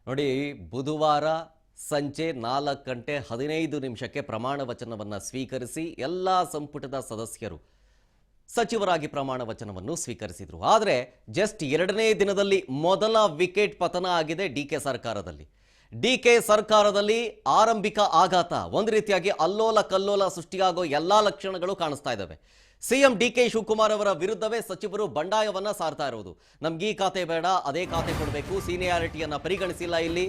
ನೋಡಿ, ಬುಧವಾರ ಸಂಜೆ 4:15 ಪ್ರಮಾಣ ವಚನವನ್ನು ಸ್ವೀಕರಿಸಿ ಎಲ್ಲ ಸಂಪುಟದ ಸದಸ್ಯರು ಸಚಿವರಾಗಿ ಪ್ರಮಾಣ ವಚನವನ್ನು ಸ್ವೀಕರಿಸಿದರು. ಆದರೆ ಜಸ್ಟ್ 2ನೇ ದಿನದಲ್ಲಿ ಮೊದಲ ವಿಕೆಟ್ ಪತನ ಆಗಿದೆ ಡಿಕೆ ಸರ್ಕಾರದಲ್ಲಿ. ಡಿಕೆ ಸರ್ಕಾರದಲ್ಲಿ ಆರಂಭಿಕ ಆಘಾತ, ಒಂದು ರೀತಿಯಾಗಿ ಅಲ್ಲೋಲ ಕಲ್ಲೋಲ ಸೃಷ್ಟಿಯಾಗೋ ಎಲ್ಲಾ ಲಕ್ಷಣಗಳು ಕಾಣಿಸ್ತಾ ಇದ್ದಾವೆ. ಸಿಎಂ ಡಿಕೆ ಶಿವಕುಮಾರ್ ಅವರ ವಿರುದ್ಧವೇ ಸಚಿವರು ಬಂಡಾಯವನ್ನ ಸಾರ್ತಾ ಇರುವುದು. ನಮ್ಗೆ ಈ ಖಾತೆ ಬೇಡ, ಅದೇ ಖಾತೆ ಕೊಡಬೇಕು, ಸೀನಿಯಾರಿಟಿಯನ್ನ ಪರಿಗಣಿಸಿಲ್ಲ, ಇಲ್ಲಿ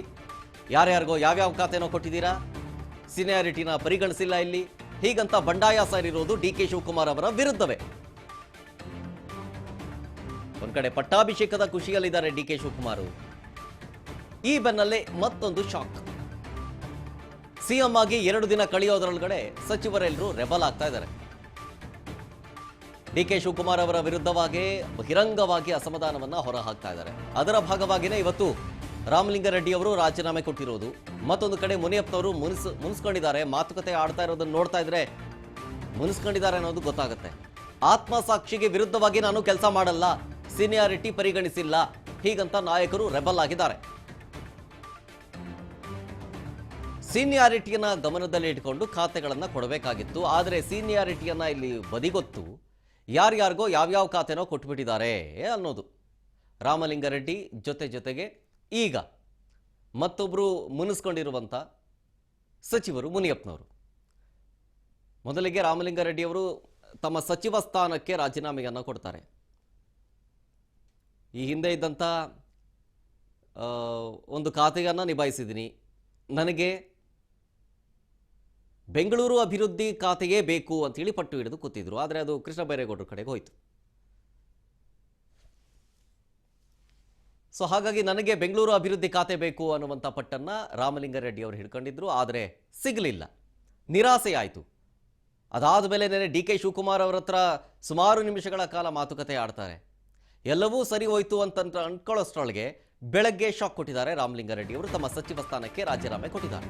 ಯಾರ್ಯಾರಿಗೋ ಯಾವ್ಯಾವ ಖಾತೆನೋ ಕೊಟ್ಟಿದ್ದೀರಾ, ಸೀನಿಯಾರಿಟಿನ ಪರಿಗಣಿಸಿಲ್ಲ ಇಲ್ಲಿ, ಹೀಗಂತ ಬಂಡಾಯ ಸಾರಿರೋದು ಡಿಕೆ ಶಿವಕುಮಾರ್ ಅವರ ವಿರುದ್ಧವೇ. ಒಂದ್ ಕಡೆ ಪಟ್ಟಾಭಿಷೇಕದ ಖುಷಿಯಲ್ಲಿದ್ದಾರೆ ಡಿಕೆ ಶಿವಕುಮಾರ್. ಈ ಬೆನ್ನಲ್ಲೇ ಮತ್ತೊಂದು ಶಾಕ್. ಸಿಎಂ ಆಗಿ 2 ದಿನ ಕಳೆಯೋದರೊಳಗಡೆ ಸಚಿವರೆಲ್ಲರೂ ರೆಬಲ್ ಆಗ್ತಾ ಇದ್ದಾರೆ. ಡಿಕೆ ಶಿವಕುಮಾರ್ ಅವರ ವಿರುದ್ಧವಾಗಿ ಬಹಿರಂಗವಾಗಿ ಅಸಮಾಧಾನವನ್ನ ಹೊರಹಾಕ್ತಾ ಇದ್ದಾರೆ. ಅದರ ಭಾಗವಾಗಿಯೇ ಇವತ್ತು ರಾಮಲಿಂಗಾರೆಡ್ಡಿ ಅವರು ರಾಜೀನಾಮೆ ಕೊಟ್ಟಿರೋದು. ಮತ್ತೊಂದು ಕಡೆ ಮುನಿಯಪ್ಪನವರು ಮುನಿಸ್ಕೊಂಡಿದ್ದಾರೆ. ಮಾತುಕತೆ ಆಡ್ತಾ ಇರೋದನ್ನ ನೋಡ್ತಾ ಇದ್ರೆ ಮುನಿಸ್ಕೊಂಡಿದ್ದಾರೆ ಅನ್ನೋದು ಗೊತ್ತಾಗುತ್ತೆ. ಆತ್ಮಸಾಕ್ಷಿಗೆ ವಿರುದ್ಧವಾಗಿ ನಾನು ಕೆಲಸ ಮಾಡಲ್ಲ, ಸೀನಿಯಾರಿಟಿ ಪರಿಗಣಿಸಿಲ್ಲ, ಹೀಗಂತ ನಾಯಕರು ರೆಬಲ್ ಆಗಿದ್ದಾರೆ. ಸೀನಿಯಾರಿಟಿಯನ್ನ ಗಮನದಲ್ಲಿ ಇಟ್ಕೊಂಡು ಖಾತೆಗಳನ್ನ ಕೊಡಬೇಕಾಗಿತ್ತು. ಆದರೆ ಸೀನಿಯಾರಿಟಿಯನ್ನ ಇಲ್ಲಿ ಬದಿಗೊತ್ತು ಯಾರ್ಯಾರಿಗೋ ಯಾವ್ಯಾವ ಖಾತೆನೋ ಕೊಟ್ಬಿಟ್ಟಿದ್ದಾರೆ ಅನ್ನೋದು. ರಾಮಲಿಂಗಾರೆಡ್ಡಿ ಜೊತೆಗೆ ಈಗ ಮತ್ತೊಬ್ಬರು ಮುನಿಸ್ಕೊಂಡಿರುವಂಥ ಸಚಿವರು ಮುನಿಯಪ್ಪನವರು. ಮೊದಲಿಗೆ ರಾಮಲಿಂಗಾರೆಡ್ಡಿ ಅವರು ತಮ್ಮ ಸಚಿವ ಸ್ಥಾನಕ್ಕೆ ರಾಜೀನಾಮೆಯನ್ನು ಕೊಡ್ತಾರೆ. ಈ ಹಿಂದೆ ಇದ್ದಂಥ ಒಂದು ಖಾತೆಯನ್ನು ನಿಭಾಯಿಸಿದ್ದೀನಿ, ನನಗೆ ಬೆಂಗಳೂರು ಅಭಿವೃದ್ಧಿ ಖಾತೆಯೇ ಬೇಕು ಅಂತೇಳಿ ಪಟ್ಟು ಹಿಡಿದು ಕೂತಿದ್ರು. ಆದರೆ ಅದು ಕೃಷ್ಣ ಬೈರೇಗೌಡರ ಕಡೆಗೆ ಹೋಯಿತು. ಸೊ ಹಾಗಾಗಿ ನನಗೆ ಬೆಂಗಳೂರು ಅಭಿವೃದ್ಧಿ ಖಾತೆ ಬೇಕು ಅನ್ನುವಂಥ ಪಟ್ಟನ್ನು ರಾಮಲಿಂಗಾರೆಡ್ಡಿ ಅವರು ಹಿಡ್ಕೊಂಡಿದ್ರು. ಆದರೆ ಸಿಗಲಿಲ್ಲ, ನಿರಾಸೆಯಾಯಿತು. ಅದಾದ ಮೇಲೆ ಡಿ ಕೆ ಶಿವಕುಮಾರ್ ಅವರ ಹತ್ರ ಸುಮಾರು ನಿಮಿಷಗಳ ಕಾಲ ಮಾತುಕತೆ ಆಡ್ತಾರೆ. ಎಲ್ಲವೂ ಸರಿ ಹೋಯ್ತು ಅಂತ ಅಂದ್ಕೊಳ್ಳೋಷ್ಟರೊಳಗೆ ಬೆಳಗ್ಗೆ ಶಾಕ್ ಕೊಟ್ಟಿದ್ದಾರೆ ರಾಮಲಿಂಗಾರೆಡ್ಡಿ ಅವರು. ತಮ್ಮ ಸಚಿವ ಸ್ಥಾನಕ್ಕೆ ರಾಜೀನಾಮೆ ಕೊಟ್ಟಿದ್ದಾರೆ.